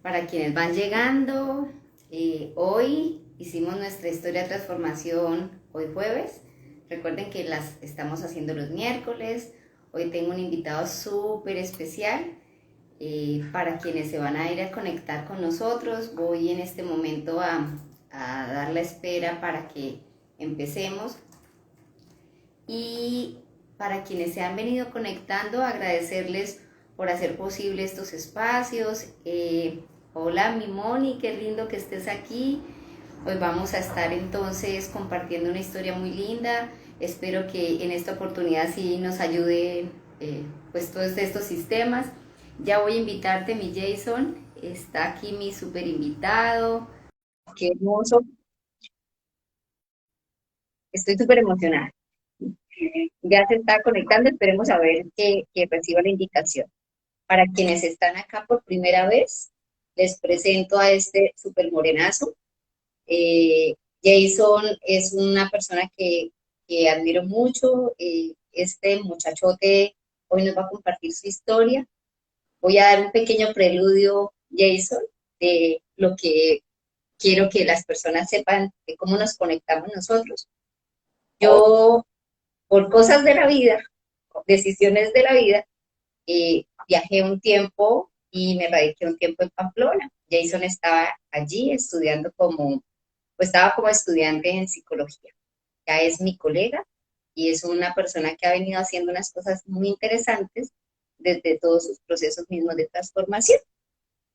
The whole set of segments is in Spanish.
Para quienes van llegando, hoy hicimos nuestra historia de transformación hoy jueves. Recuerden que las estamos haciendo los miércoles. Hoy tengo un invitado súper especial. Para quienes se van a ir a conectar con nosotros, voy en este momento a dar la espera para que empecemos. Y para quienes se han venido conectando, agradecerles por hacer posible estos espacios. Hola, mi Moni, qué lindo que estés aquí. Hoy vamos a estar entonces compartiendo una historia muy linda. Espero que en esta oportunidad sí nos ayude pues todos estos sistemas. Ya voy a invitarte, mi Jason. Está aquí mi super invitado. Qué hermoso. Estoy súper emocionada. Ya se está conectando, esperemos a ver que reciba la indicación. Para quienes están acá por primera vez, les presento a este super morenazo. Jason es una persona que admiro mucho. Este muchachote hoy nos va a compartir su historia. Voy a dar un pequeño preludio, Jason, de lo que quiero que las personas sepan de cómo nos conectamos nosotros. Oh, Yo, por cosas de la vida, decisiones de la vida, viajé un tiempo y me radiqué un tiempo en Pamplona. Jason estaba allí estudiando pues estaba como estudiante en psicología. Ya es mi colega y es una persona que ha venido haciendo unas cosas muy interesantes desde todos sus procesos mismos de transformación.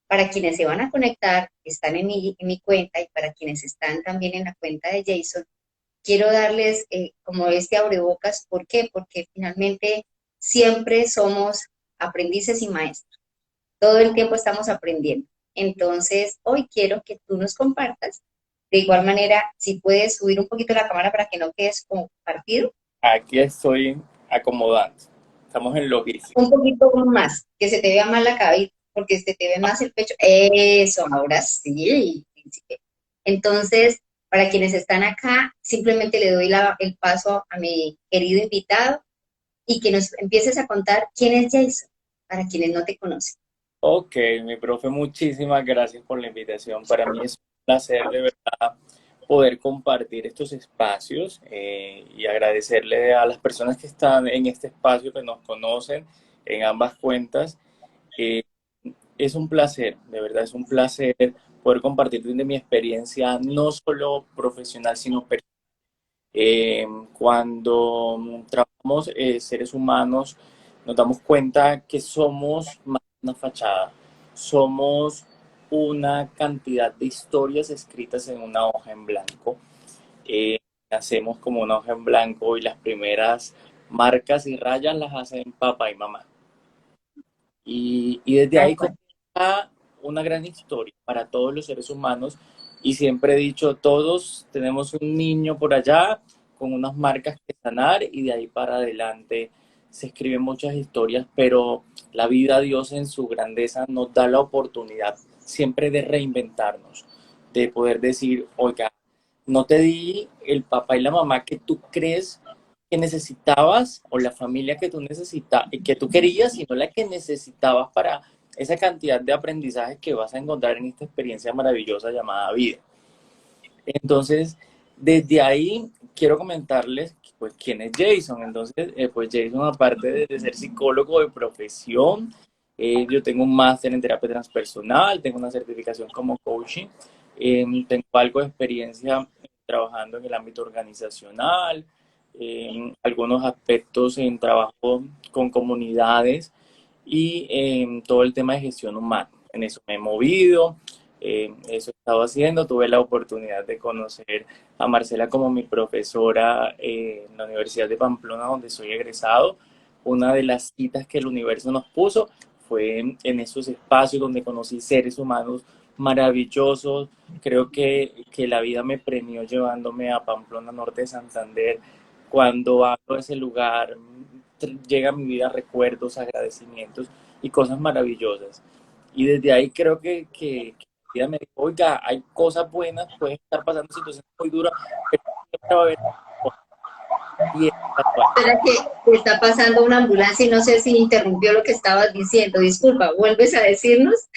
Para quienes se van a conectar, están en mi cuenta, y para quienes están también en la cuenta de Jason, quiero darles como este abrebocas. ¿Por qué? Porque finalmente siempre somos aprendices y maestros. Todo el tiempo estamos aprendiendo. Entonces, hoy quiero que tú nos compartas. De igual manera, si puedes subir un poquito la cámara para que no quedes compartido, aquí estoy acomodando. Estamos en logística. un poquito más, que se te vea más la cabeza, porque se te ve más el pecho. Eso, ahora sí, príncipe. Entonces, para quienes están acá, simplemente le doy el paso a mi querido invitado y que nos empieces a contar quién es Jason, para quienes no te conocen. Ok, mi profe, muchísimas gracias por la invitación. Para mí es un placer de verdad poder compartir estos espacios y agradecerle a las personas que están en este espacio, que nos conocen en ambas cuentas. Eh, es un placer, de verdad es un placer poder compartir de mi experiencia, no solo profesional, sino personal. Cuando trabajamos seres humanos, nos damos cuenta que somos más que una fachada, somos una cantidad de historias escritas en una hoja en blanco. Nacemos como una hoja en blanco y las primeras marcas y rayas las hacen papá y mamá. Y desde Tal ahí cual. comienza una gran historia para todos los seres humanos. Y siempre he dicho, todos tenemos un niño por allá con unas marcas que sanar y de ahí para adelante se escriben muchas historias, pero la vida, Dios en su grandeza nos da la oportunidad siempre de reinventarnos, de poder decir, oiga, no te di el papá y la mamá que tú crees que necesitabas o la familia que tú necesitabas, que tú querías, sino la que necesitabas para esa cantidad de aprendizajes que vas a encontrar en esta experiencia maravillosa llamada vida. Entonces, desde ahí quiero comentarles pues quién es Jason. Entonces, pues Jason, aparte de ser psicólogo de profesión, yo tengo un máster en terapia transpersonal, tengo una certificación como coaching, tengo algo de experiencia trabajando en el ámbito organizacional, algunos aspectos en trabajo con comunidades y todo el tema de gestión humana. En eso me he movido, eso he estado haciendo. Tuve la oportunidad de conocer a Marcela como mi profesora en la Universidad de Pamplona, donde soy egresado. Una de las citas que el universo nos puso fue en esos espacios donde conocí seres humanos maravillosos. Creo que la vida me premió llevándome a Pamplona, norte de Santander. Cuando hablo de ese lugar, llega a mi vida recuerdos, agradecimientos y cosas maravillosas. Y desde ahí creo que la vida me dijo, oiga, hay cosas buenas, pueden estar pasando situaciones muy duras, pero siempre va a haber cosas. Y es casual. Espera que está pasando una ambulancia y no sé si interrumpió lo que estabas diciendo. Disculpa, ¿vuelves a decirnos?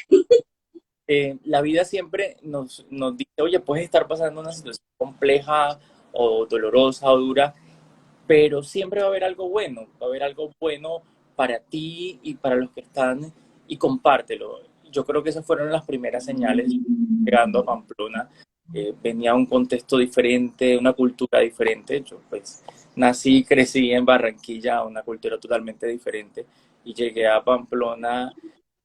la vida siempre nos dice, oye, puedes estar pasando una situación compleja o dolorosa o dura, pero siempre va a haber algo bueno, va a haber algo bueno para ti y para los que están, y compártelo. Yo creo que esas fueron las primeras señales llegando a Pamplona. Venía un contexto diferente, una cultura diferente. Yo pues nací y crecí en Barranquilla, una cultura totalmente diferente, y llegué a Pamplona,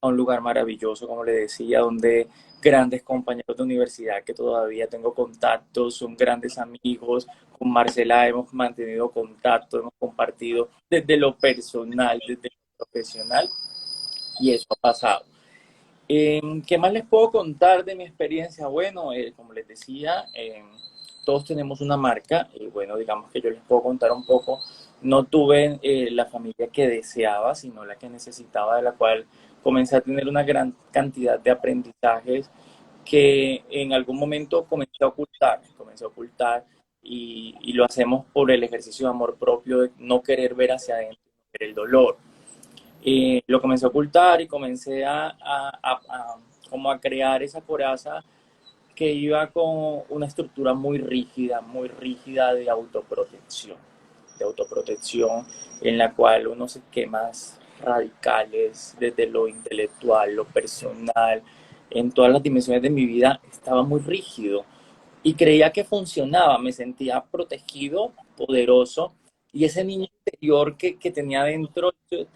a un lugar maravilloso, como le decía, donde grandes compañeros de universidad que todavía tengo contactos, son grandes amigos. Con Marcela hemos mantenido contacto, hemos compartido desde lo personal, desde lo profesional, y eso ha pasado. ¿Qué más les puedo contar de mi experiencia? Bueno, como les decía, todos tenemos una marca y bueno, digamos que yo les puedo contar un poco. No tuve la familia que deseaba, sino la que necesitaba, de la cual comencé a tener una gran cantidad de aprendizajes que en algún momento comencé a ocultar, y lo hacemos por el ejercicio de amor propio, de no querer ver hacia adentro, no ver el dolor. Lo comencé a ocultar y comencé como a crear esa coraza que iba con una estructura muy rígida de autoprotección, en la cual unos esquemas radicales desde lo intelectual, lo personal, en todas las dimensiones de mi vida estaba muy rígido y creía que funcionaba, me sentía protegido, poderoso, y ese niño interior que tenía dentro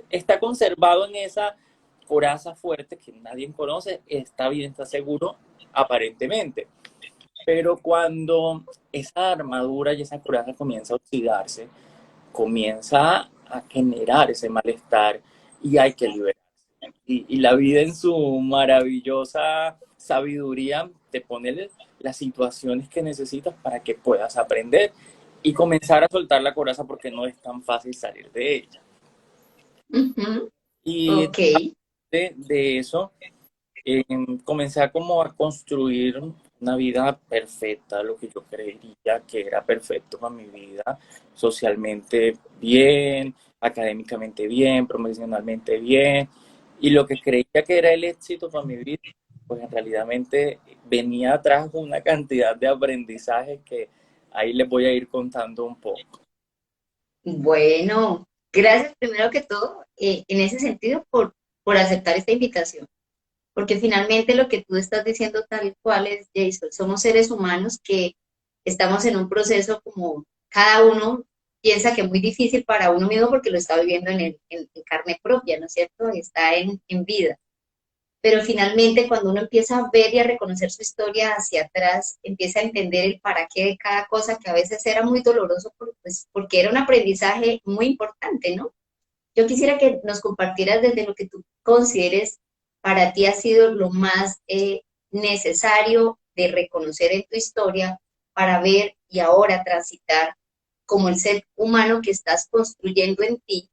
está conservado en esa coraza fuerte que nadie conoce, está bien, está seguro, aparentemente. Pero cuando esa armadura y esa coraza comienza a oxidarse, comienza a generar ese malestar y hay que liberarse. Y la vida en su maravillosa sabiduría te pone las situaciones que necesitas para que puedas aprender y comenzar a soltar la coraza, porque no es tan fácil salir de ella. Ujú. Y Ok. de eso, comencé a como a construir una vida perfecta, lo que yo creería que era perfecto para mi vida, socialmente bien, académicamente bien, profesionalmente bien, y lo que creía que era el éxito para mi vida, pues en realidad venía atrás con una cantidad de aprendizajes que ahí les voy a ir contando un poco. Bueno, gracias primero que todo, en ese sentido, por aceptar esta invitación. Porque finalmente lo que tú estás diciendo tal cual es, Jason, somos seres humanos que estamos en un proceso como cada uno piensa que es muy difícil para uno mismo porque lo está viviendo en carne propia, ¿no es cierto? Está en vida. Pero finalmente cuando uno empieza a ver y a reconocer su historia hacia atrás, empieza a entender el para qué de cada cosa que a veces era muy doloroso, pues, porque era un aprendizaje muy importante, ¿no? Yo quisiera que nos compartieras desde lo que tú consideres para ti ha sido lo más necesario de reconocer en tu historia para ver y ahora transitar como el ser humano que estás construyendo en ti.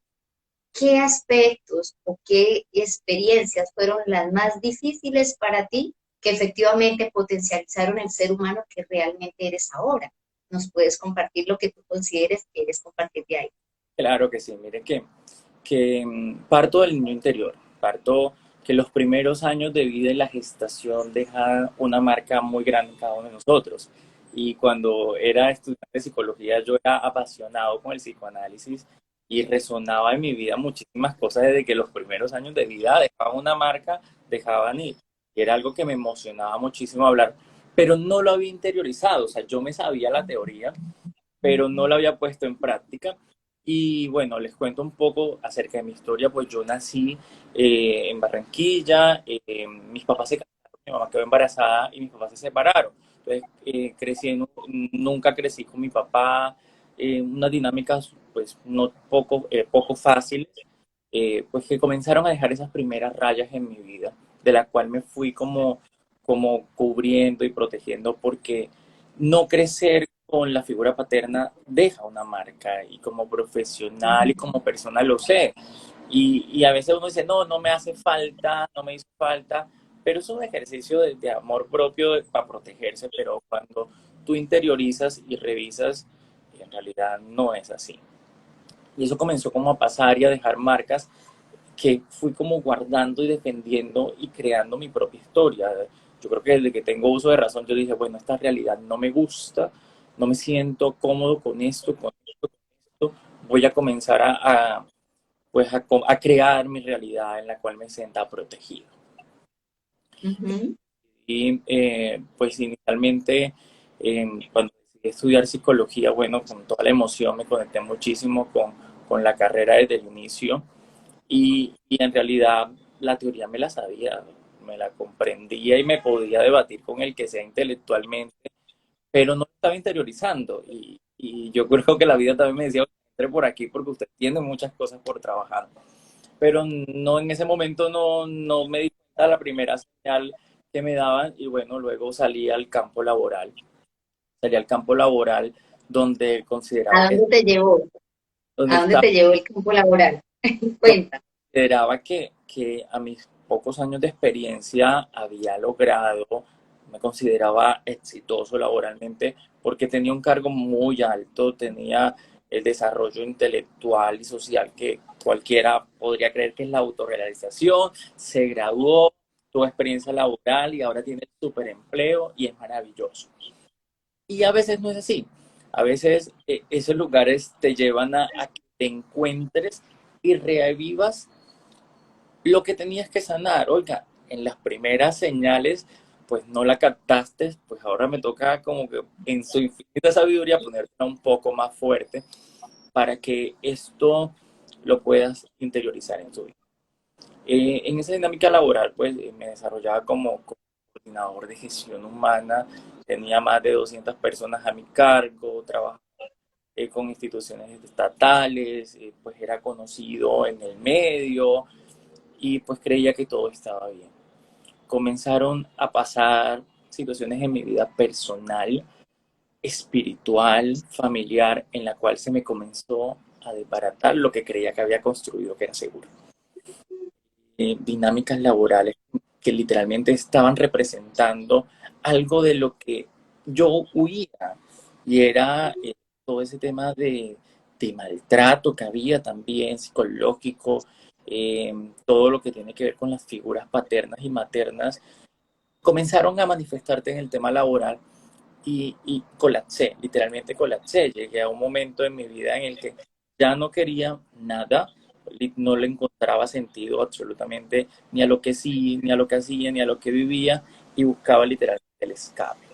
¿Qué aspectos o qué experiencias fueron las más difíciles para ti que efectivamente potencializaron el ser humano que realmente eres ahora? ¿Nos puedes compartir lo que tú consideres que eres compartir de ahí? Claro que sí, mire que parto del niño interior, parto que los primeros años de vida y la gestación dejan una marca muy grande en cada uno de nosotros. Y cuando era estudiante de psicología, yo era apasionado con el psicoanálisis y resonaba en mi vida muchísimas cosas desde que los primeros años de vida dejaban una marca, dejaban ir. Y era algo que me emocionaba muchísimo hablar, pero no lo había interiorizado. O sea, yo me sabía la teoría, pero no la había puesto en práctica. Y bueno, les cuento un poco acerca de mi historia. Pues yo nací en Barranquilla, mis papás se casaron, mi mamá quedó embarazada y mis papás se separaron. Entonces nunca crecí con mi papá, unas dinámicas pues no poco fáciles, pues que comenzaron a dejar esas primeras rayas en mi vida, de la cual me fui como cubriendo y protegiendo, porque no crecer con la figura paterna deja una marca, y como profesional y como persona lo sé. Y a veces uno dice, no, no me hace falta, no me hizo falta, pero es un ejercicio de amor propio para protegerse, pero cuando tú interiorizas y revisas, en realidad no es así. Y eso comenzó como a pasar y a dejar marcas que fui como guardando y defendiendo y creando mi propia historia. Yo creo que desde que tengo uso de razón, yo dije, bueno, esta realidad no me gusta, no me siento cómodo con esto, voy a comenzar pues a crear mi realidad en la cual me sienta protegido. Ujú. Y pues inicialmente, cuando decidí estudiar psicología, bueno, con toda la emoción me conecté muchísimo con la carrera desde el inicio y en realidad la teoría me la sabía, me la comprendía y me podía debatir con el que sea intelectualmente, pero no lo estaba interiorizando y yo creo que la vida también me decía, entre por aquí porque usted tiene muchas cosas por trabajar, pero no en ese momento no me di cuenta de la primera señal que me daban y bueno, luego salí al campo laboral donde ¿A consideraba dónde te llevó? donde ¿A dónde estaba, te llevó el campo laboral? donde Cuenta. consideraba que a mis pocos años de experiencia había logrado, me consideraba exitoso laboralmente porque tenía un cargo muy alto, tenía el desarrollo intelectual y social que cualquiera podría creer que es la autorrealización, se graduó, tuvo experiencia laboral y ahora tiene el superempleo y es maravilloso. Y a veces no es así. A veces esos lugares te llevan a que te encuentres y revivas lo que tenías que sanar. Oiga, en las primeras señales, pues no la captaste, pues ahora me toca como que en su infinita sabiduría ponértela un poco más fuerte para que esto lo puedas interiorizar en tu vida. En esa dinámica laboral, pues me desarrollaba como coordinador de gestión humana, tenía más de 200 personas a mi cargo, trabajaba con instituciones estatales, pues era conocido en el medio y pues creía que todo estaba bien. Comenzaron a pasar situaciones en mi vida personal, espiritual, familiar, en la cual se me comenzó a desbaratar lo que creía que había construido, que era seguro. Dinámicas laborales que literalmente estaban representando algo de lo que yo huía y era todo ese tema de maltrato que había también psicológico, todo lo que tiene que ver con las figuras paternas y maternas, comenzaron a manifestarte en el tema laboral y colapsé, literalmente colapsé. Llegué a un momento en mi vida en el que ya no quería nada, no le encontraba sentido absolutamente ni a lo que sí, ni a lo que hacía, ni a lo que vivía y buscaba literalmente el escape.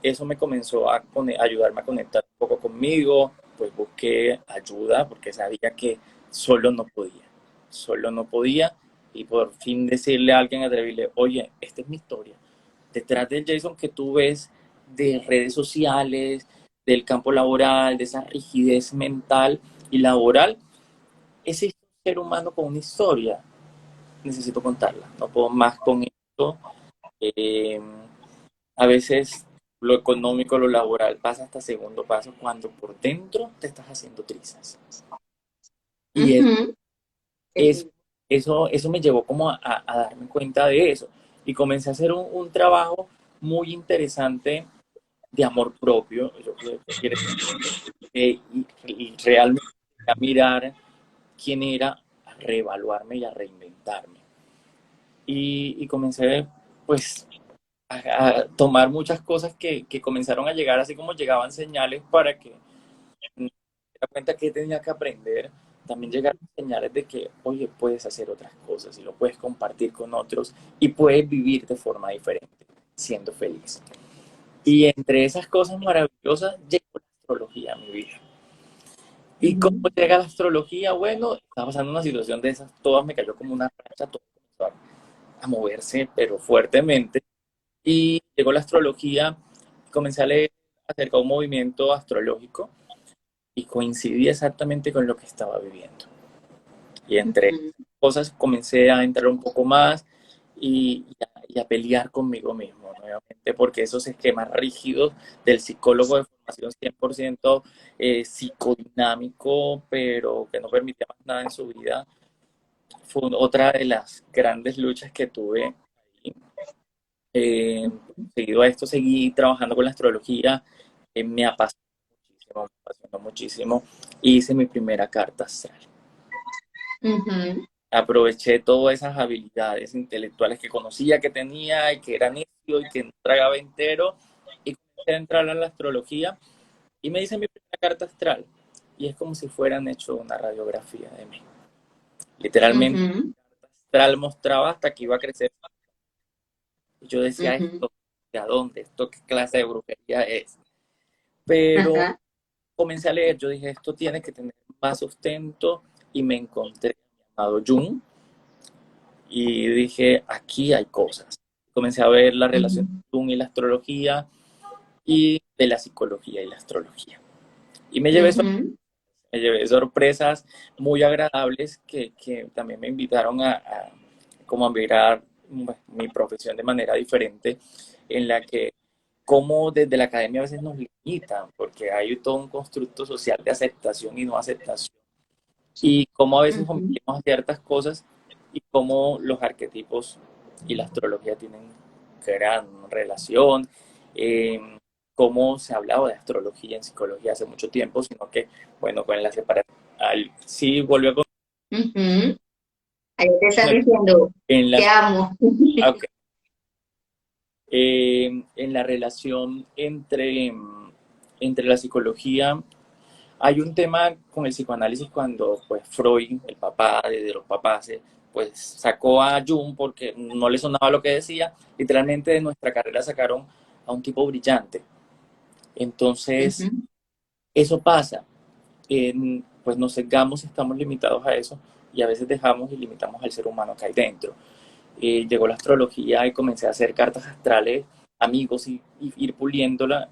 Eso me comenzó a ayudarme a conectar un poco conmigo, pues busqué ayuda porque sabía que solo no podía, solo no podía y por fin decirle a alguien, atreverle, oye, esta es mi historia. Detrás del Jason que tú ves de redes sociales, del campo laboral, de esa rigidez mental y laboral, existe un ser humano con una historia. Necesito contarla, no puedo más con esto. Eh, a veces lo económico, lo laboral pasa hasta segundo paso cuando por dentro te estás haciendo trizas. Y Ujú. es, eso me llevó como a darme cuenta de eso. Y comencé a hacer un trabajo muy interesante de amor propio. Yo creo que quiere y realmente a mirar quién era, a reevaluarme y a reinventarme. Y comencé pues a tomar muchas cosas que comenzaron a llegar, así como llegaban señales para que me diera cuenta que tenía que aprender. También llegaron señales de que, oye, puedes hacer otras cosas y lo puedes compartir con otros y puedes vivir de forma diferente, siendo feliz. Y entre esas cosas maravillosas llegó la astrología a mi vida. ¿Y cómo Ujú. llega la astrología? Bueno, estaba pasando una situación de esas, todas me cayó como una racha, todo comenzó a moverse, pero fuertemente. Y llegó la astrología, comencé a leer acerca de un movimiento astrológico y coincidí exactamente con lo que estaba viviendo. Y entre Ujú. cosas comencé a entrar un poco más y a pelear conmigo mismo nuevamente, porque esos esquemas rígidos del psicólogo de formación 100% psicodinámico, pero que no permitía más nada en su vida, fue otra de las grandes luchas que tuve. Seguido a esto, seguí trabajando con la astrología, me apasionó muchísimo, y hice mi primera carta astral. Ujú. aproveché todas esas habilidades intelectuales que conocía que tenía y que era necio y que no tragaba entero y comencé a entrar a la astrología y me dice mi primera carta astral y es como si fueran hecho una radiografía de mí. Literalmente, Ujú, la astral mostraba hasta que iba a crecer y yo decía ujú, esto, ¿de dónde? ¿Esto qué clase de brujería es? Pero ajá, comencé a leer, yo dije, esto tiene que tener más sustento y me encontré llamado Jung y dije, aquí hay cosas. Comencé a ver la relación ujú, de Jung y la astrología y de la psicología y la astrología. Y ujú, me llevé sorpresas muy agradables que también me invitaron como a mirar mi profesión de manera diferente, en la que como desde la academia a veces nos limitan, porque hay todo un constructo social de aceptación y no aceptación, y cómo a veces ujú, omitimos ciertas cosas y cómo los arquetipos y la astrología tienen gran relación, eh, cómo se hablaba de astrología en psicología hace mucho tiempo, sino que, bueno, con la separación, sí volvió a ujú. Ahí te estás con diciendo, en te la, amo. ok, en la relación entre la psicología. Hay un tema con el psicoanálisis cuando pues Freud, el papá de los papás, pues sacó a Jung porque no le sonaba lo que decía. Literalmente de nuestra carrera sacaron a un tipo brillante. Entonces, Ujú, eso pasa. Pues nos cegamos y estamos limitados a eso y a veces dejamos y limitamos al ser humano que hay dentro. Llegó la astrología y comencé a hacer cartas astrales, amigos y ir puliéndola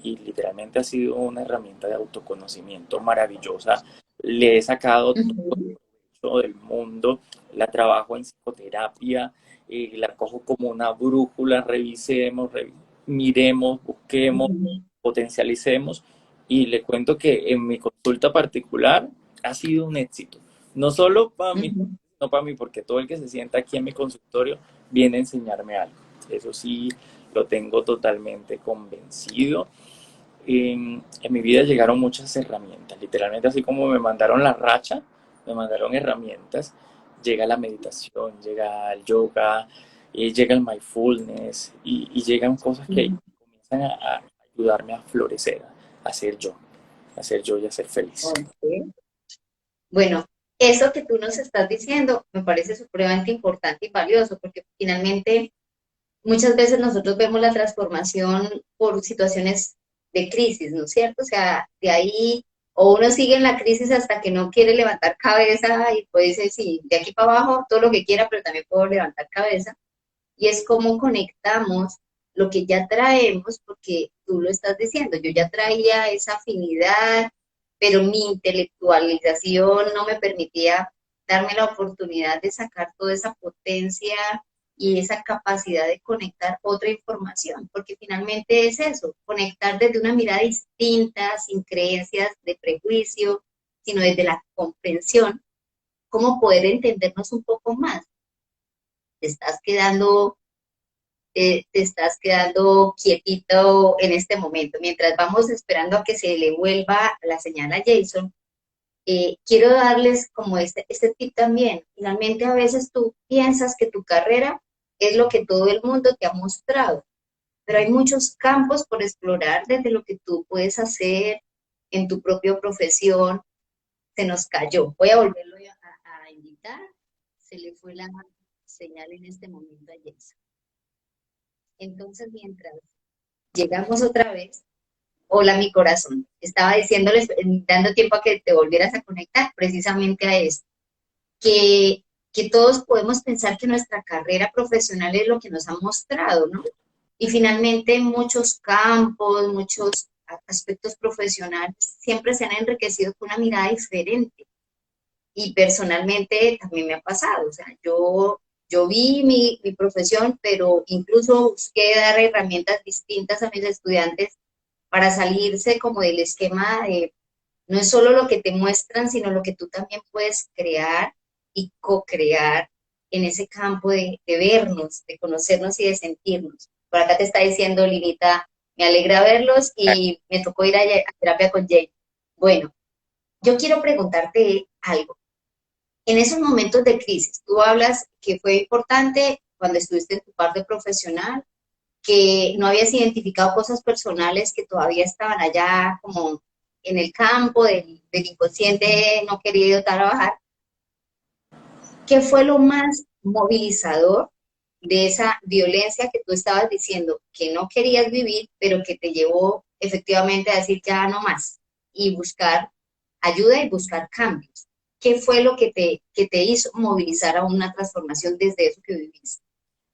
y literalmente ha sido una herramienta de autoconocimiento maravillosa. Le he sacado todo ujú, el provecho del mundo, la trabajo en psicoterapia, la cojo como una brújula, revisemos, miremos, busquemos, ujú, potencialicemos y le cuento que en mi consulta particular ha sido un éxito. No solo para mí, ujú. no para mí, porque todo el que se sienta aquí en mi consultorio viene a enseñarme algo. Eso sí, lo tengo totalmente convencido. En mi vida llegaron muchas herramientas, literalmente así como me mandaron la racha, me mandaron herramientas, llega la meditación, llega el yoga, llega el mindfulness y llegan cosas que Ujú. comienzan a ayudarme a florecer, a ser yo y a ser feliz. Ok. Bueno, eso que tú nos estás diciendo me parece supremamente importante y valioso, porque finalmente muchas veces nosotros vemos la transformación por situaciones de crisis, ¿no es cierto? O sea, de ahí, o uno sigue en la crisis hasta que no quiere levantar cabeza y puede decir, sí, de aquí para abajo, todo lo que quiera, pero también puedo levantar cabeza. Y es cómo conectamos lo que ya traemos, porque tú lo estás diciendo, yo ya traía esa afinidad, pero mi intelectualización no me permitía darme la oportunidad de sacar toda esa potencia y esa capacidad de conectar otra información, porque finalmente es eso, conectar desde una mirada distinta, sin creencias de prejuicio, sino desde la comprensión, cómo poder entendernos un poco más. Te estás quedando te estás quedando quietito en este momento. Mientras vamos esperando a que se le vuelva la señal a Jason, quiero darles como este tip también. Finalmente, a veces tú piensas que tu carrera es lo que todo el mundo te ha mostrado, pero hay muchos campos por explorar desde lo que tú puedes hacer en tu propia profesión. Se nos cayó. Voy a volverlo a invitar. Se le fue la señal en este momento a Jason. Entonces, mientras llegamos otra vez. Hola, mi corazón. Estaba diciéndoles, dando tiempo a que te volvieras a conectar precisamente a esto, que, que todos podemos pensar que nuestra carrera profesional es lo que nos han mostrado, ¿no? Y finalmente muchos campos, muchos aspectos profesionales siempre se han enriquecido con una mirada diferente. Y personalmente también me ha pasado, o sea, yo vi mi profesión, pero incluso busqué dar herramientas distintas a mis estudiantes para salirse como del esquema de no es solo lo que te muestran, sino lo que tú también puedes crear y co-crear en ese campo de vernos, de conocernos y de sentirnos. Por acá te está diciendo Linita, me alegra verlos y me tocó ir a terapia con Jay. Bueno, yo quiero preguntarte algo. En esos momentos de crisis, tú hablas que fue importante cuando estuviste en tu parte profesional, que no habías identificado cosas personales que todavía estaban allá como en el campo del inconsciente no querido trabajar. ¿Qué fue lo más movilizador de esa violencia que tú estabas diciendo que no querías vivir, pero que te llevó efectivamente a decir ya no más y buscar ayuda y buscar cambios? ¿Qué fue lo que te hizo movilizar a una transformación desde eso que viviste?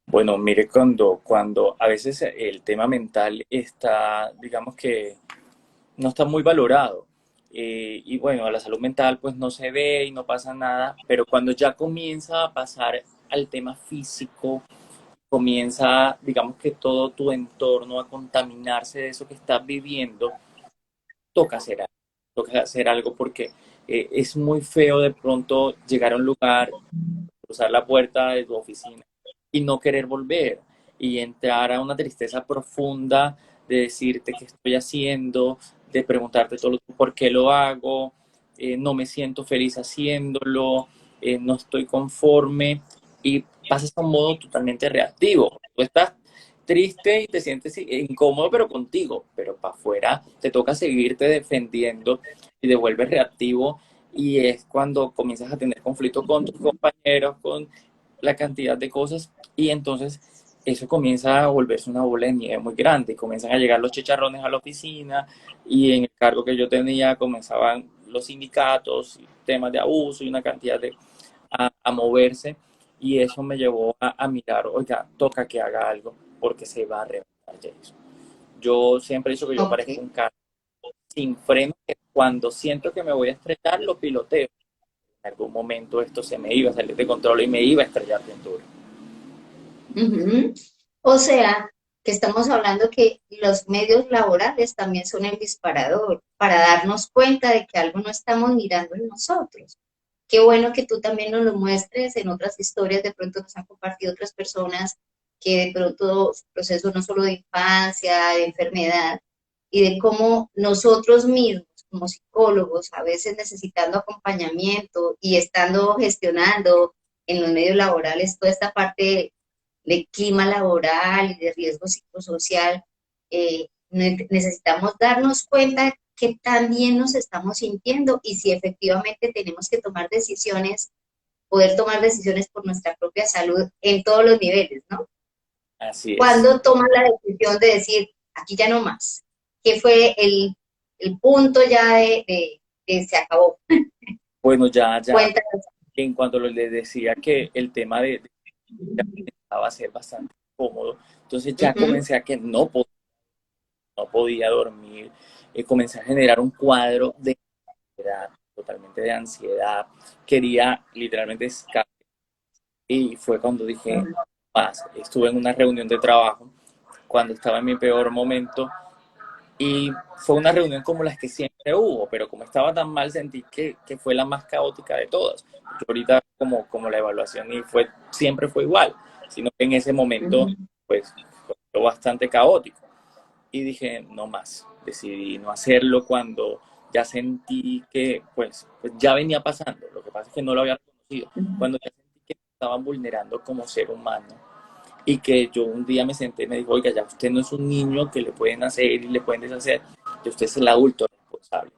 Bueno, mire, cuando a veces el tema mental está, digamos que no está muy valorado. Y bueno, la salud mental pues no se ve y no pasa nada, pero cuando ya comienza a pasar al tema físico, comienza, digamos que todo tu entorno a contaminarse de eso que estás viviendo, toca hacer algo, toca hacer algo porque es muy feo de pronto llegar a un lugar, cruzar la puerta de tu oficina y no querer volver y entrar a una tristeza profunda de decirte qué estoy haciendo, de preguntarte todo por qué lo hago, no me siento feliz haciéndolo, no estoy conforme y pasas a un modo totalmente reactivo. Tú estás triste y te sientes incómodo, pero contigo, pero para afuera te toca seguirte defendiendo y te vuelves reactivo y es cuando comienzas a tener conflicto con tus compañeros, con la cantidad de cosas y entonces eso comienza a volverse una bola de nieve muy grande y comienzan a llegar los chicharrones a la oficina y en el cargo que yo tenía comenzaban los sindicatos, temas de abuso y una cantidad de a moverse y eso me llevó a mirar, oiga, toca que haga algo porque se va a reventar Jason. Yo siempre he dicho que yo Ok, parezco un carro sin freno, que cuando siento que me voy a estrellar, lo piloteo. En algún momento esto se me iba a salir de control y me iba a estrellar bien duro. ujú. O sea, que estamos hablando que los medios laborales también son el disparador para darnos cuenta de que algo no estamos mirando en nosotros. Qué bueno que tú también nos lo muestres en otras historias, de pronto nos han compartido otras personas que de pronto su proceso no solo de infancia, de enfermedad, y de cómo nosotros mismos, como psicólogos, a veces necesitando acompañamiento y estando gestionando en los medios laborales toda esta parte de clima laboral y de riesgo psicosocial, necesitamos darnos cuenta que también nos estamos sintiendo y si efectivamente tenemos que tomar decisiones, poder tomar decisiones por nuestra propia salud en todos los niveles, ¿no? Así es. Cuando tomas la decisión de decir, aquí ya no más, ¿qué fue el punto ya de se acabó? Bueno, ya Cuéntanos. en cuanto le decía que el tema de ya comenzaba a ser bastante cómodo, entonces Uh ya -huh, comencé a que no podía dormir, comencé a generar un cuadro de ansiedad, totalmente de ansiedad, quería literalmente escapar y fue cuando dije, más, estuve en una reunión de trabajo cuando estaba en mi peor momento y fue una reunión como las que siempre hubo, pero como estaba tan mal sentí que fue la más caótica de todas. Yo ahorita como la evaluación y siempre fue igual, sino que en ese uh momento -huh, pues fue bastante caótico. Y dije, no más, decidí no hacerlo cuando ya sentí que pues ya venía pasando, lo que pasa es que no lo había reconocido, uh -huh. cuando ya sentí que me estaban vulnerando como ser humano y que yo un día me senté y me dijo, oiga, ya usted no es un niño que le pueden hacer y le pueden deshacer, ya usted es el adulto responsable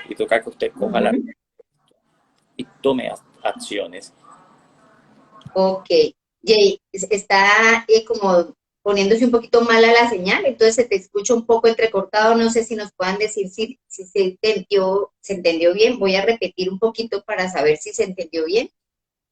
y toca que usted Uh coja la -huh. y tome acciones. Ok, Jay, está como poniéndose un poquito mala la señal, entonces se te escucha un poco entrecortado, no sé si nos puedan decir si se entendió bien, voy a repetir un poquito para saber si se entendió bien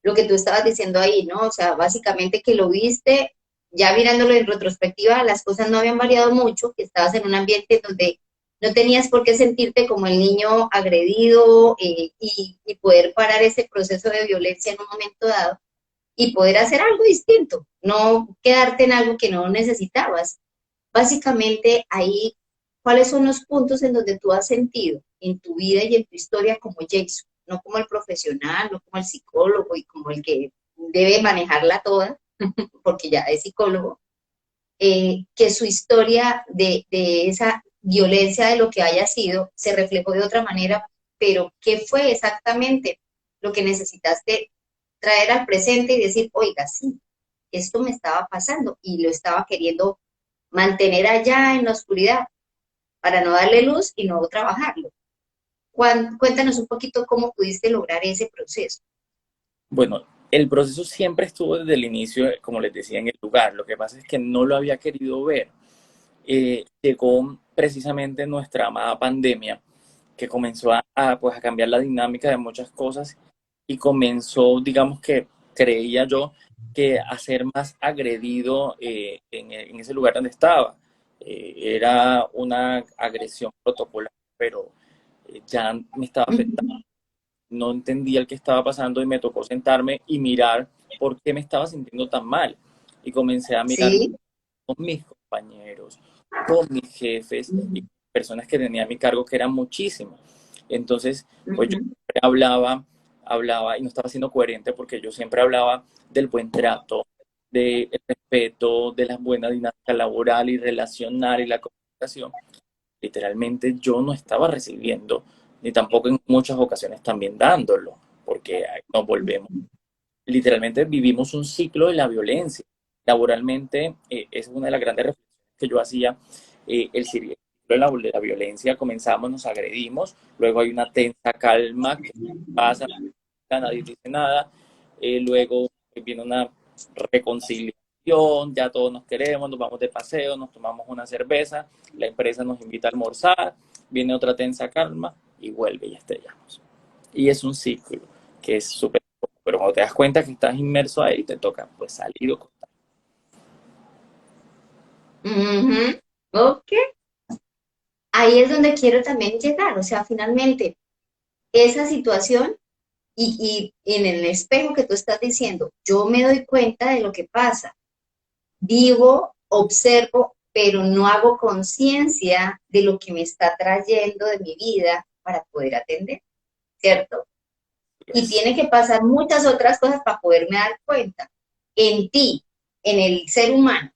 lo que tú estabas diciendo ahí, ¿no? O sea, básicamente que lo viste, ya mirándolo en retrospectiva, las cosas no habían variado mucho, que estabas en un ambiente donde no tenías por qué sentirte como el niño agredido y poder parar ese proceso de violencia en un momento dado y poder hacer algo distinto, no quedarte en algo que no necesitabas. Básicamente ahí, ¿cuáles son los puntos en donde tú has sentido en tu vida y en tu historia como Jason? No como el profesional, no como el psicólogo y como el que debe manejarla toda, porque ya es psicólogo, que su historia de esa violencia de lo que haya sido se reflejó de otra manera, pero ¿qué fue exactamente? lo que necesitaste traer al presente y decir, oiga, sí, esto me estaba pasando y lo estaba queriendo mantener allá en la oscuridad para no darle luz y no trabajarlo. Cuéntanos un poquito cómo pudiste lograr ese proceso. Bueno, el proceso siempre estuvo desde el inicio, como les decía, en el lugar. Lo que pasa es que no lo había querido ver. Llegó precisamente nuestra amada pandemia, que comenzó pues, a cambiar la dinámica de muchas cosas y comenzó, digamos que creía yo, que a ser más agredido en ese lugar donde estaba. Era una agresión protocolar, pero ya me estaba Uh afectando. -huh. No entendía el que estaba pasando y me tocó sentarme y mirar por qué me estaba sintiendo tan mal. Y comencé a mirar Sí. con mis compañeros, con mis jefes Uh y con personas que tenía a mi cargo, que eran muchísimos. Entonces, pues yo -huh. siempre hablaba y no estaba siendo coherente porque yo siempre hablaba del buen trato, del respeto, de la buena dinámica laboral y relacional y la comunicación. Literalmente yo no estaba recibiendo, ni tampoco en muchas ocasiones también dándolo, porque ahí nos volvemos. Literalmente vivimos un ciclo de la violencia. Laboralmente, es una de las grandes reflexiones que yo hacía, el ciclo de la violencia, comenzamos, nos agredimos, luego hay una tensa calma que pasa, nadie dice nada, luego viene una reconciliación, ya todos nos queremos, nos vamos de paseo, nos tomamos una cerveza, la empresa nos invita a almorzar, viene otra tensa calma y vuelve y estrellamos. Y es un ciclo que es súper, pero cuando te das cuenta que estás inmerso ahí, te toca pues salir o cortar. Uh -huh. Ok, ahí es donde quiero también llegar, o sea, finalmente, esa situación y en el espejo que tú estás diciendo, yo me doy cuenta de lo que pasa, vivo, observo, pero no hago conciencia de lo que me está trayendo de mi vida para poder atender, ¿cierto? Y Yes. tiene que pasar muchas otras cosas para poderme dar cuenta. En ti, en el ser humano,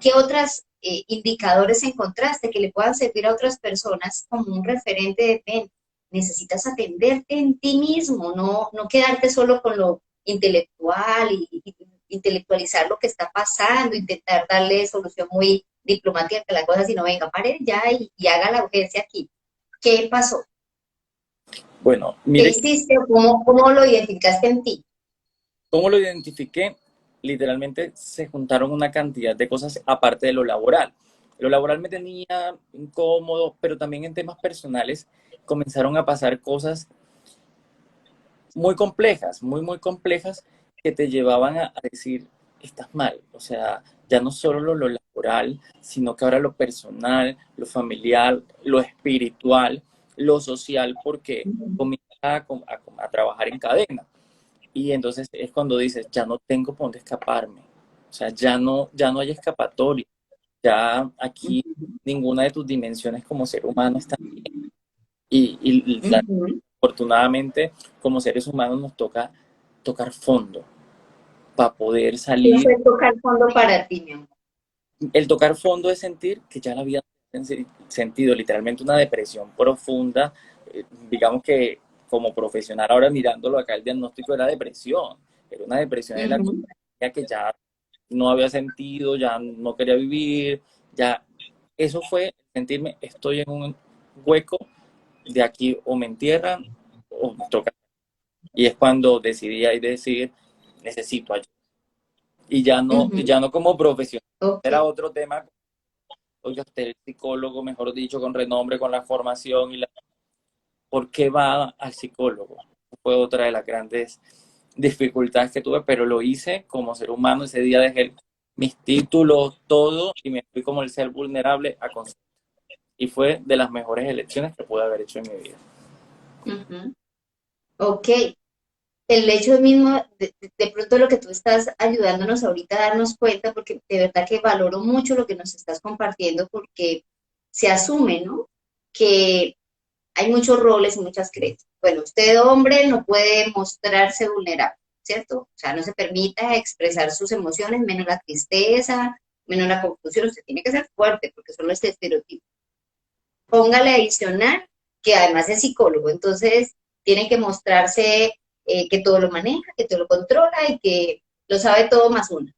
¿qué otros indicadores encontraste que le puedan servir a otras personas como un referente de ven? Necesitas atenderte en ti mismo, no quedarte solo con lo intelectual y intelectualizar lo que está pasando, intentar darle solución muy diplomática a la cosa, sino venga, pare ya y haga la urgencia aquí. ¿Qué pasó? Bueno, ¿Qué mire hiciste? ¿Cómo lo identificaste en ti? cómo lo identifiqué. Literalmente se juntaron una cantidad de cosas aparte de lo laboral. Lo laboral me tenía incómodo, pero también en temas personales comenzaron a pasar cosas muy complejas, muy complejas, que te llevaban a decir, estás mal. O sea, ya no solo lo laboral, sino que ahora lo personal, lo familiar, lo espiritual, lo social, porque comienza a trabajar en cadena. Y entonces es cuando dices, ya no tengo por dónde escaparme. O sea, ya no hay escapatoria. Ya aquí ninguna de tus dimensiones como ser humano está bien. Ujú. Afortunadamente, como seres humanos nos toca tocar fondo para poder ¿Qué salir. fue tocar fondo para ti, mi amor? El tocar fondo es sentir que ya la vida no tiene sentido, literalmente una depresión profunda. Digamos que como profesional ahora mirándolo acá, el diagnóstico era depresión. Era una depresión en la Ujú. que ya no había sentido, ya no quería vivir, ya eso fue sentirme, estoy en un hueco, de aquí o me entierran o me toca. Y es cuando decidí ahí decir, necesito ayuda. Ujú. Ya no como profesional, Ok. era otro tema. Oiga, usted es psicólogo, mejor dicho, con renombre, con la formación ¿por qué va al psicólogo? Fue otra de las grandes dificultades que tuve, pero lo hice como ser humano. Ese día dejé mis títulos, todo, y me fui como el ser vulnerable a conseguir. Y fue de las mejores elecciones que pude haber hecho en mi vida. Ujú. Ok. El hecho mismo, de pronto lo que tú estás ayudándonos ahorita a darnos cuenta, porque de verdad que valoro mucho lo que nos estás compartiendo, porque se asume, ¿no? Que hay muchos roles y muchas creencias. Bueno, usted hombre no puede mostrarse vulnerable, ¿cierto? O sea, no se permita expresar sus emociones, menos la tristeza, menos la confusión. Usted tiene que ser fuerte, porque solo este estereotipo. Póngale adicional que además es psicólogo, entonces tiene que mostrarse que todo lo maneja, que todo lo controla y que lo sabe todo más uno.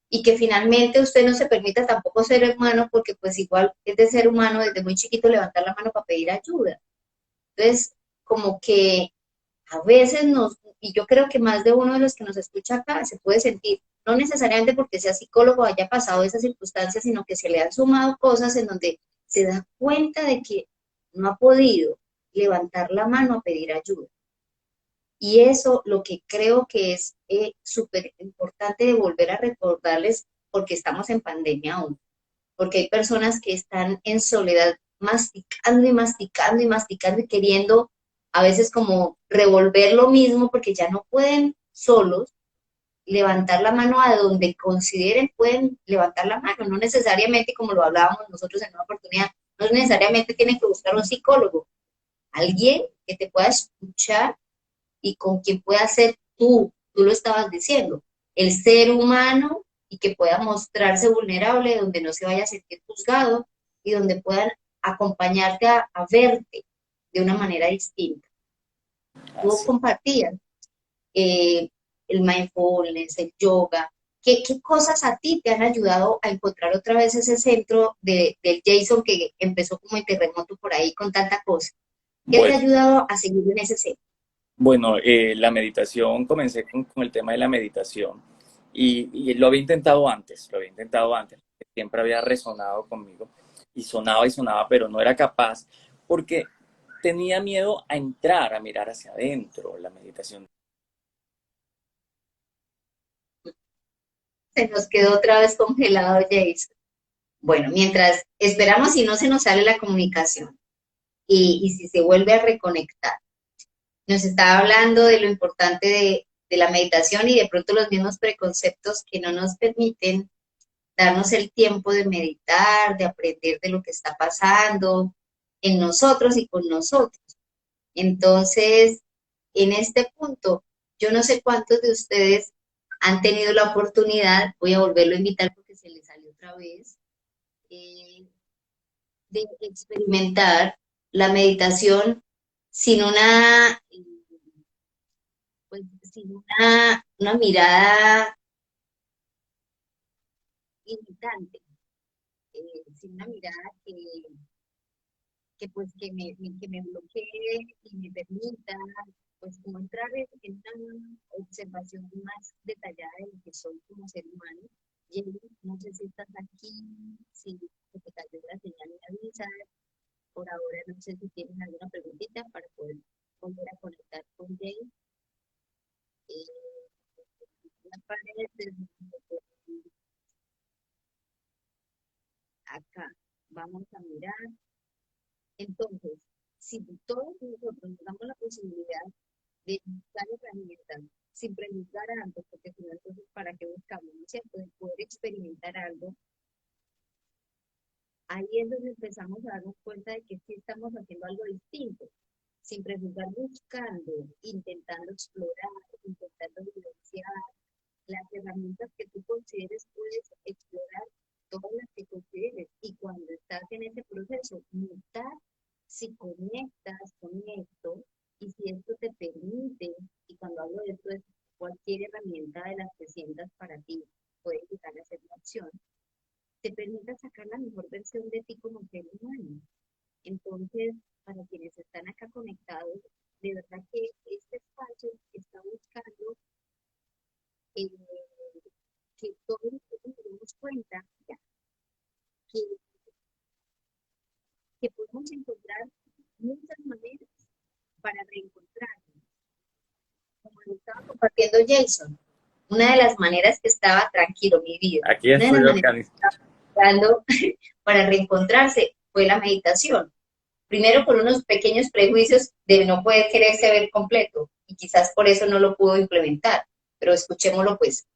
Y que finalmente usted no se permita tampoco ser humano, porque pues igual es de ser humano desde muy chiquito levantar la mano para pedir ayuda. Entonces, como que a veces y yo creo que más de uno de los que nos escucha acá se puede sentir, no necesariamente porque sea psicólogo haya pasado esas circunstancias, sino que se le han sumado cosas en donde se da cuenta de que no ha podido levantar la mano a pedir ayuda. Y eso lo que creo que es súper importante de volver a recordarles, porque estamos en pandemia aún, porque hay personas que están en soledad masticando y masticando y masticando y queriendo a veces como revolver lo mismo porque ya no pueden solos levantar la mano a donde consideren pueden levantar la mano, no necesariamente como lo hablábamos nosotros en una oportunidad, no necesariamente tienen que buscar un psicólogo, alguien que te pueda escuchar y con quien pueda ser tú lo estabas diciendo, el ser humano y que pueda mostrarse vulnerable, donde no se vaya a sentir juzgado y donde puedan acompañarte a verte de una manera distinta. Tú Así. compartías eh, el mindfulness, el yoga. ¿Qué cosas a ti te han ayudado a encontrar otra vez ese centro del Jason que empezó como el terremoto por ahí con tanta cosa? ¿Qué te Bueno, ha ayudado a seguir en ese centro? bueno, la meditación, comencé con el tema de la meditación y lo había intentado antes, siempre había resonado conmigo y sonaba, pero no era capaz porque tenía miedo a entrar, a mirar hacia adentro. La meditación. Se nos quedó otra vez congelado Jason. Bueno, mientras esperamos si no se nos sale la comunicación y si se vuelve a reconectar. Nos estaba hablando de lo importante de la meditación y de pronto los mismos preconceptos que no nos permiten darnos el tiempo de meditar, de aprender de lo que está pasando en nosotros y con nosotros. Entonces, en este punto, yo no sé cuántos de ustedes han tenido la oportunidad, voy a volverlo a invitar porque se les salió otra vez, eh, de experimentar la meditación sin pues, sin una mirada limitante, sin una mirada que me bloquee y me permita pues como entrar en una observación más detallada de lo que soy como ser humano. Y no sé si estás aquí, si se te cayó la señal me avisa. Por ahora no sé si tienes alguna preguntita para poder volver a conectar con Jay. Eh, la pared acá. Vamos a mirar. Entonces, si todos nosotros nos damos la posibilidad de buscar herramientas sin preguntar algo, porque si no, entonces, ¿para qué buscamos? ¿No es cierto? De poder experimentar algo, ahí es donde empezamos a darnos cuenta de que sí estamos haciendo algo distinto, sin prejuzgar, buscando, intentando explorar, intentando vivenciar las herramientas que tú consideres, puedes explorar todas las que consideres. Y cuando estás en ese proceso, notar si conectas con esto y si esto te permite, y cuando hablo de esto es cualquier herramienta de las que sientas para ti, puede llegar a ser una opción, te permita sacar la mejor versión de ti como ser humano. Entonces, para quienes están acá conectados, de verdad que este espacio está buscando eh, que todos nos demos cuenta ya, que, que podemos encontrar muchas maneras para reencontrarnos. Como lo estaba compartiendo Jason, una de las maneras que estaba tranquilo, mi vida, Aquí una de las estoy maneras que organizado. estaba buscando para reencontrarse fue la meditación. Primero por unos pequeños prejuicios de no poder quererse ver completo y quizás por eso no lo pudo implementar, pero escuchémoslo pues.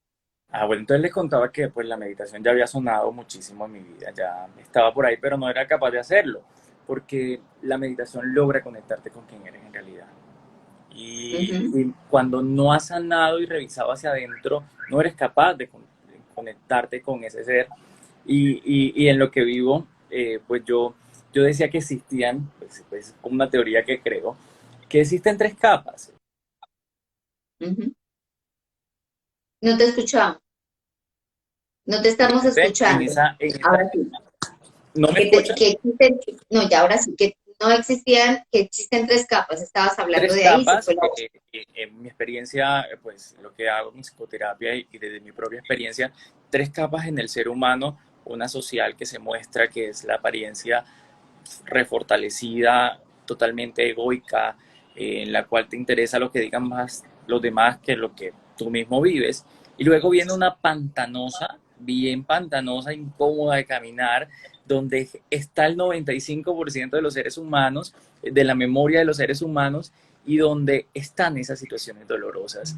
Ah, bueno, entonces les contaba que pues la meditación ya había sonado muchísimo en mi vida, ya estaba por ahí, pero no era capaz de hacerlo, porque la meditación logra conectarte con quien eres en realidad. Uh -huh. Y cuando no has sanado y revisado hacia adentro, no eres capaz de conectarte con ese ser. Y en lo que vivo, pues yo decía que existían, pues como una teoría que creo, que existen tres capas. Ujú. No te escuchamos, no te estamos En escuchando. esa, Ahora sí, ¿no me escuchan? que existen, no, ya ahora sí, que no existían, que existen tres capas, estabas hablando Tres de ahí, se capas, fue la otra. en mi experiencia, pues lo que hago en psicoterapia y desde mi propia experiencia, tres capas en el ser humano, una social que se muestra que es la apariencia refortalecida, totalmente egoica, en la cual te interesa lo que digan más los demás que lo que tú mismo vives. Y luego viene una pantanosa, bien pantanosa, incómoda de caminar, donde está el 95% de los seres humanos, de la memoria de los seres humanos, y donde están esas situaciones dolorosas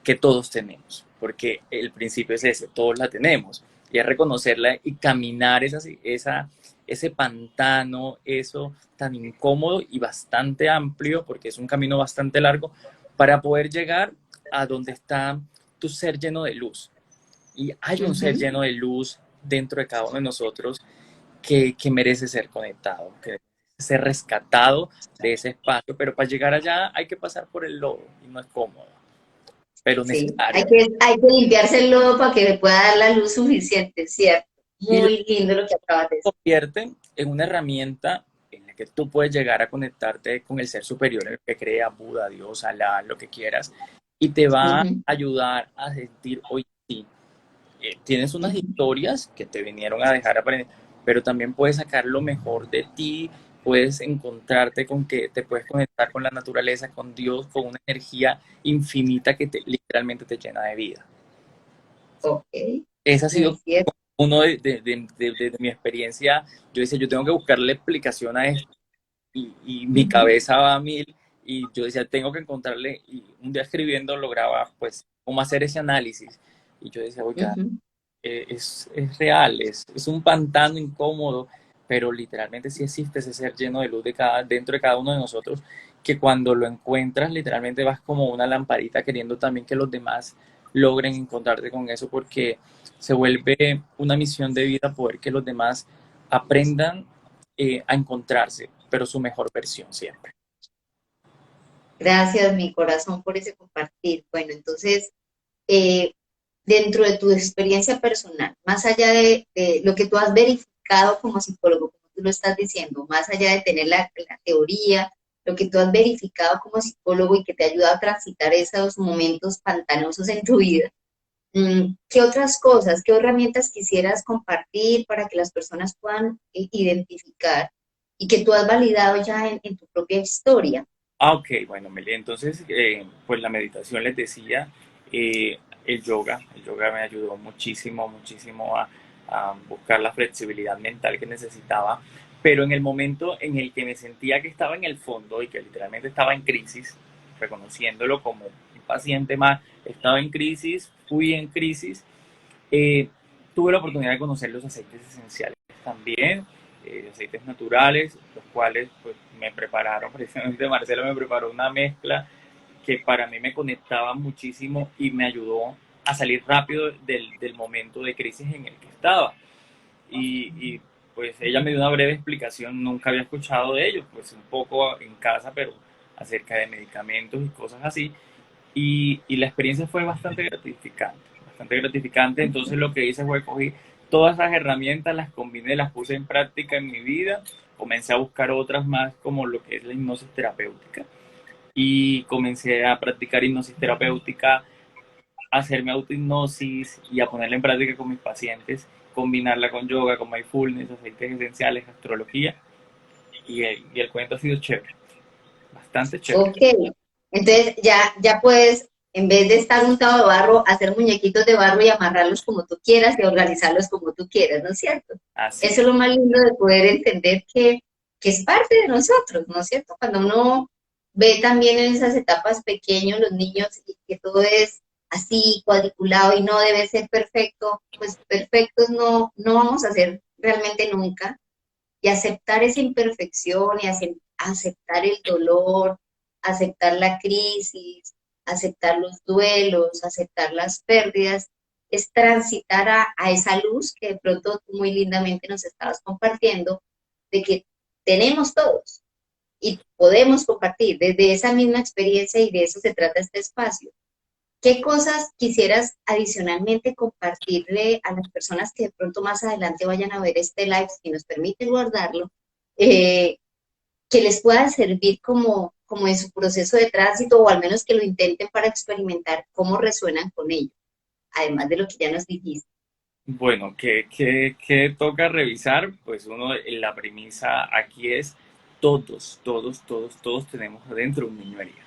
que todos tenemos, porque el principio es ese, todos la tenemos, y es reconocerla y caminar ese pantano, eso tan incómodo y bastante amplio, porque es un camino bastante largo, para poder llegar a donde está tu ser lleno de luz. Y hay un ser Ujú. lleno de luz dentro de cada uno de nosotros que merece ser conectado, que merece ser rescatado de ese espacio, pero para llegar allá hay que pasar por el lodo y no es cómodo, pero Sí, necesario. hay que limpiarse el lodo para que le pueda dar la luz suficiente, ¿cierto? Y lo Muy lindo lo que acabas de decir. convierte en una herramienta en la que tú puedes llegar a conectarte con el ser superior, el que crea Buda, Dios, Alá, lo que quieras, y te va a Ujú, ayudar a sentir, hoy sí, tienes unas ujú, historias que te vinieron a dejar aprender, pero también puedes sacar lo mejor de ti, puedes encontrarte con que te puedes conectar con la naturaleza, con Dios, con una energía infinita que literalmente te llena de vida. ok, Ese ha muy sido cierto. uno de mi experiencia. Yo decía, yo tengo que buscarle explicación a esto y mi Ujú, cabeza va a mil y yo decía, tengo que encontrarle, y un día escribiendo lograba pues cómo hacer ese análisis. Y yo decía, oiga, ujú. es real, es un pantano incómodo, pero literalmente sí existe ese ser lleno de luz dentro de cada uno de nosotros, que cuando lo encuentras literalmente vas como una lamparita queriendo también que los demás logren encontrarte con eso, porque se vuelve una misión de vida poder que los demás aprendan a encontrarse, pero su mejor versión siempre. Gracias, mi corazón, por ese compartir. Bueno, entonces, eh, dentro de tu experiencia personal, más allá de lo que tú has verificado como psicólogo, como tú lo estás diciendo, más allá de tener la teoría, lo que tú has verificado como psicólogo y que te ayuda a transitar esos momentos pantanosos en tu vida, ¿qué otras cosas, qué herramientas quisieras compartir para que las personas puedan identificar y que tú has validado ya en tu propia historia? Ok, bueno, Meli, entonces, pues la meditación les decía, el yoga me ayudó muchísimo, muchísimo a buscar la flexibilidad mental que necesitaba, pero en el momento en el que me sentía que estaba en el fondo y que literalmente estaba en crisis, reconociéndolo como un paciente más, estaba en crisis, fui en crisis, eh, tuve la oportunidad de conocer los aceites esenciales también, aceites naturales, los cuales pues me prepararon, precisamente Marcelo me preparó una mezcla que para mí me conectaba muchísimo y me ayudó a salir rápido del momento de crisis en el que estaba. Y pues ella me dio una breve explicación, nunca había escuchado de ellos, pues un poco en casa, pero acerca de medicamentos y cosas así. Y la experiencia fue bastante gratificante. Entonces lo que hice fue cogí todas esas herramientas, las combiné, las puse en práctica en mi vida, comencé a buscar otras más como lo que es la hipnosis terapéutica y comencé a practicar hipnosis terapéutica, a hacerme autohipnosis y a ponerla en práctica con mis pacientes, combinarla con yoga, con mindfulness, aceites esenciales, astrología y el cuento ha sido chévere, bastante chévere. Ok, entonces ya puedes, en vez de estar untado de barro, hacer muñequitos de barro y amarrarlos como tú quieras y organizarlos como tú quieras, ¿no es cierto? Así Eso es. es lo más lindo de poder entender que es parte de nosotros, ¿no es cierto? Cuando uno ve también en esas etapas pequeños los niños y que todo es así cuadriculado y no debe ser perfecto, pues perfectos no vamos a ser realmente nunca, y aceptar esa imperfección y aceptar el dolor, aceptar la crisis, aceptar los duelos, aceptar las pérdidas, es transitar a esa luz que de pronto tú muy lindamente nos estabas compartiendo, de que tenemos todos y podemos compartir desde esa misma experiencia y de eso se trata este espacio. ¿Qué cosas quisieras adicionalmente compartirle a las personas que de pronto más adelante vayan a ver este live, si nos permiten guardarlo, eh, que les pueda servir como en su proceso de tránsito o al menos que lo intenten para experimentar cómo resuenan con ellos, además de lo que ya nos dijiste? Bueno, ¿qué toca revisar? Pues uno, la premisa aquí es todos tenemos adentro un niño herido.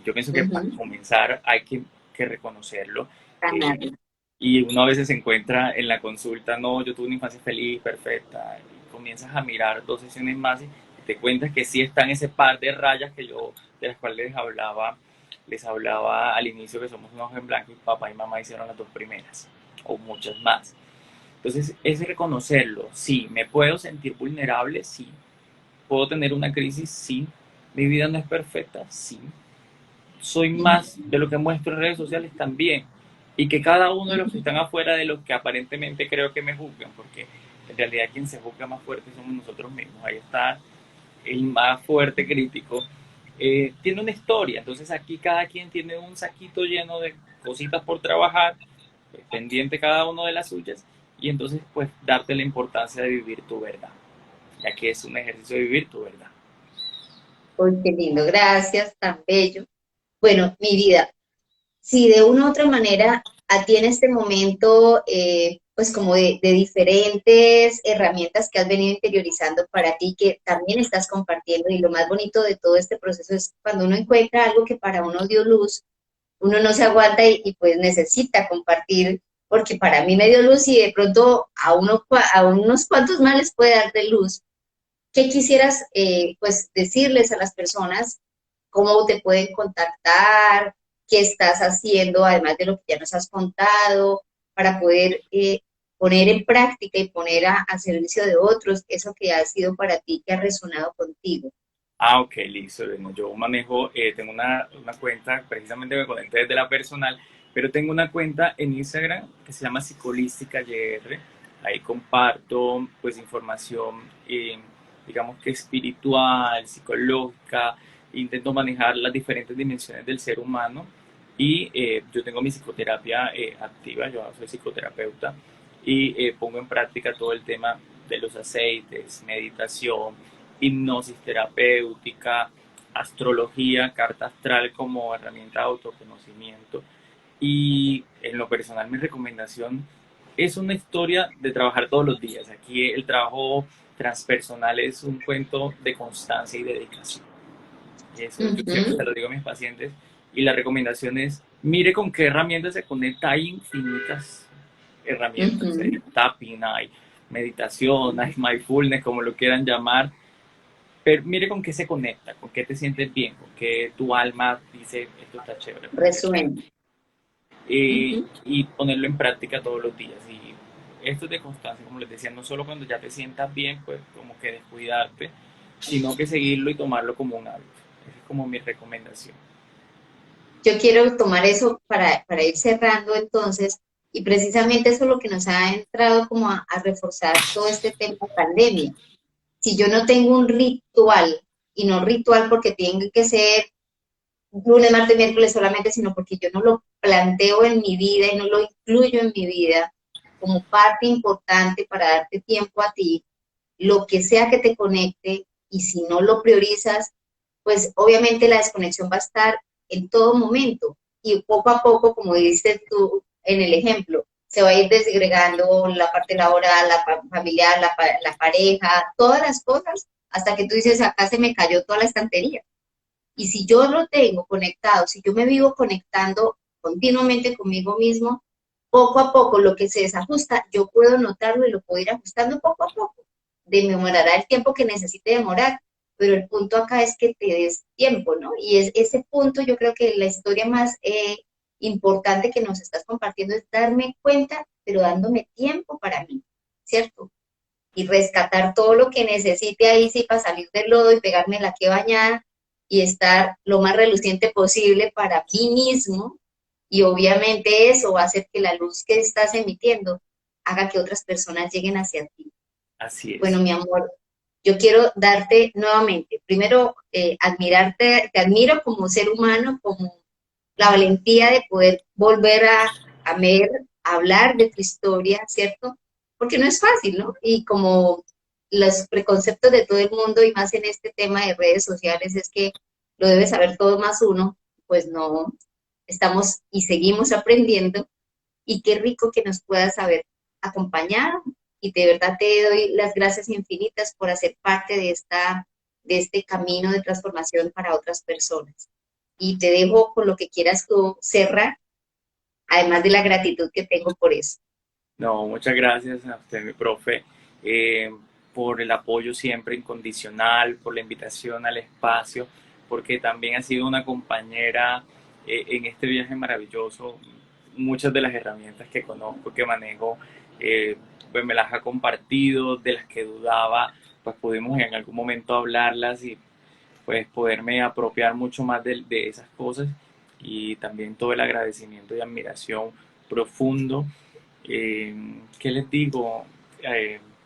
Yo pienso que para Ujú, comenzar hay que reconocerlo. eh, sanarlo. y uno a veces se encuentra en la consulta, no, yo tuve una infancia feliz, perfecta, y comienzas a mirar dos sesiones más y te cuentas que sí están ese par de rayas que yo, de las cuales les hablaba al inicio, que somos unos en blanco y papá y mamá hicieron las dos primeras, o muchas más. Entonces, es reconocerlo, sí, me puedo sentir vulnerable, sí, puedo tener una crisis, sí, mi vida no es perfecta, sí, soy más de lo que muestro en redes sociales también. Y que cada uno de los que están afuera de los que aparentemente creo que me juzgan, porque en realidad quien se juzga más fuerte somos nosotros mismos. Ahí está el más fuerte crítico. Tiene una historia, entonces aquí cada quien tiene un saquito lleno de cositas por trabajar, pendiente cada uno de las suyas, y entonces pues darte la importancia de vivir tu verdad, ya que es un ejercicio de vivir tu verdad. Uy, qué lindo, gracias, tan bello. Bueno, mi vida, si de una u otra manera a ti en este momento, pues como de diferentes herramientas que has venido interiorizando para ti, que también estás compartiendo, y lo más bonito de todo este proceso es cuando uno encuentra algo que para uno dio luz, uno no se aguanta y pues necesita compartir, porque para mí me dio luz y de pronto a unos cuantos más les puede dar de luz. ¿Qué quisieras pues decirles a las personas? ¿Cómo te pueden contactar? ¿Qué estás haciendo, además de lo que ya nos has contado, para poder poner en práctica y poner a servicio de otros eso que ha sido para ti, que ha resonado contigo? Ah, ok, listo. Bueno, yo manejo, tengo una cuenta, precisamente me conecté desde la personal, pero tengo una cuenta en Instagram que se llama Psicolística YR. Ahí comparto pues información, digamos que espiritual, psicológica, intento manejar las diferentes dimensiones del ser humano y yo tengo mi psicoterapia activa, yo soy psicoterapeuta y pongo en práctica todo el tema de los aceites, meditación, hipnosis terapéutica, astrología, carta astral como herramienta de autoconocimiento. Y en lo personal mi recomendación es una historia de trabajar todos los días. Aquí el trabajo transpersonal es un cuento de constancia y dedicación. Y eso yo siempre se Ujú, lo digo a mis pacientes. Y la recomendación es, mire con qué herramientas se conecta. Hay infinitas herramientas. Hay ujú. tapping, hay meditación, hay mindfulness, como lo quieran llamar, pero mire con qué se conecta, con qué te sientes bien, con qué tu alma dice esto está chévere para hacer. Resumen. Ujú. Y ponerlo en práctica todos los días. Y esto es de constancia, como les decía, no solo cuando ya te sientas bien, pues como que descuidarte, sino que seguirlo y tomarlo como un hábito. Esa es como mi recomendación. Yo quiero tomar eso para ir cerrando entonces, y precisamente eso es lo que nos ha entrado como a reforzar todo este tema de pandemia. Si yo no tengo un ritual, y no ritual porque tiene que ser lunes, martes, miércoles solamente, sino porque yo no lo planteo en mi vida y no lo incluyo en mi vida como parte importante para darte tiempo a ti, lo que sea que te conecte, y si no lo priorizas, pues obviamente la desconexión va a estar en todo momento, y poco a poco, como dices tú en el ejemplo, se va a ir desagregando la parte laboral, familiar, la pareja, todas las cosas, hasta que tú dices, acá se me cayó toda la estantería. Y si yo lo tengo conectado, si yo me vivo conectando continuamente conmigo mismo, poco a poco lo que se desajusta, yo puedo notarlo y lo puedo ir ajustando poco a poco. Demorará el tiempo que necesite demorar, pero el punto acá es que te des tiempo, ¿no? Y es ese punto, yo creo que la historia más importante que nos estás compartiendo es darme cuenta, pero dándome tiempo para mí, ¿cierto? Y rescatar todo lo que necesite ahí, sí, para salir del lodo y pegarme la que bañada y estar lo más reluciente posible para mí mismo. Y obviamente eso va a hacer que la luz que estás emitiendo haga que otras personas lleguen hacia ti. Así Bueno, es. mi amor, yo quiero darte nuevamente, primero, te admiro como ser humano, como la valentía de poder volver a ver, a hablar de tu historia, ¿cierto? Porque no es fácil, ¿no? Y como los preconceptos de todo el mundo, y más en este tema de redes sociales, es que lo debe saber todo más uno, pues no, estamos y seguimos aprendiendo, y qué rico que nos puedas haber acompañado, y de verdad te doy las gracias infinitas por hacer parte de este camino de transformación para otras personas. Y te dejo con lo que quieras tú cerrar, además de la gratitud que tengo por eso. No, muchas gracias a usted, mi profe, eh, por el apoyo siempre incondicional, por la invitación al espacio, porque también ha sido una compañera en este viaje maravilloso. Muchas de las herramientas que conozco, que manejo, eh, pues me las ha compartido, de las que dudaba, pues pudimos en algún momento hablarlas y pues poderme apropiar mucho más de esas cosas, y también todo el agradecimiento y admiración profundo. ¿Qué les digo?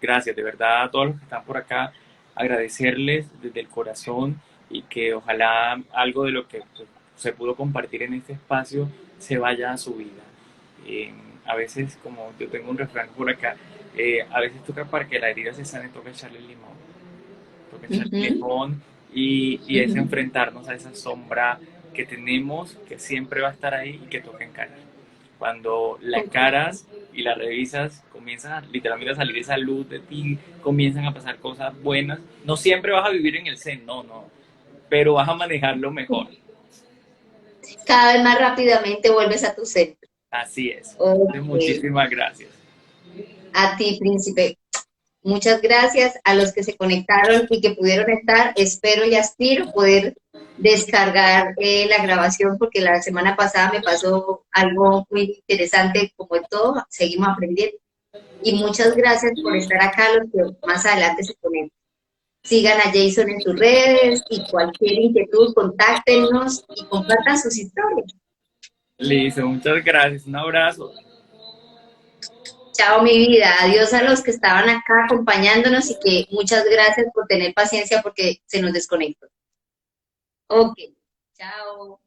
Gracias de verdad a todos los que están por acá, agradecerles desde el corazón, y que ojalá algo de lo que pues, se pudo compartir en este espacio se vaya a su vida. Eh, a veces, como yo tengo un refrán por acá, a veces toca para que la herida se sane, toca echarle Ujú, limón, y es ujú. enfrentarnos a esa sombra que tenemos, que siempre va a estar ahí y que toca encarar. Cuando la encaras y la revisas, comienza literalmente a salir esa luz de ti, comienzan a pasar cosas buenas. No siempre vas a vivir en el zen, no, no, pero vas a manejarlo mejor. Cada vez más rápidamente vuelves a tu centro. Así es. Entonces, Ok. muchísimas gracias. A ti, príncipe. Muchas gracias a los que se conectaron y que pudieron estar. Espero y aspiro poder descargar la grabación, porque la semana pasada me pasó algo muy interesante, como en todo, seguimos aprendiendo. Y muchas gracias por estar acá, los que más adelante se conecten. Sigan a Jason en sus redes, y cualquier inquietud, contáctenos y compartan sus historias. Listo, muchas gracias. Un abrazo. Chao, mi vida. Adiós a los que estaban acá acompañándonos, y que muchas gracias por tener paciencia porque se nos desconectó. Ok, chao.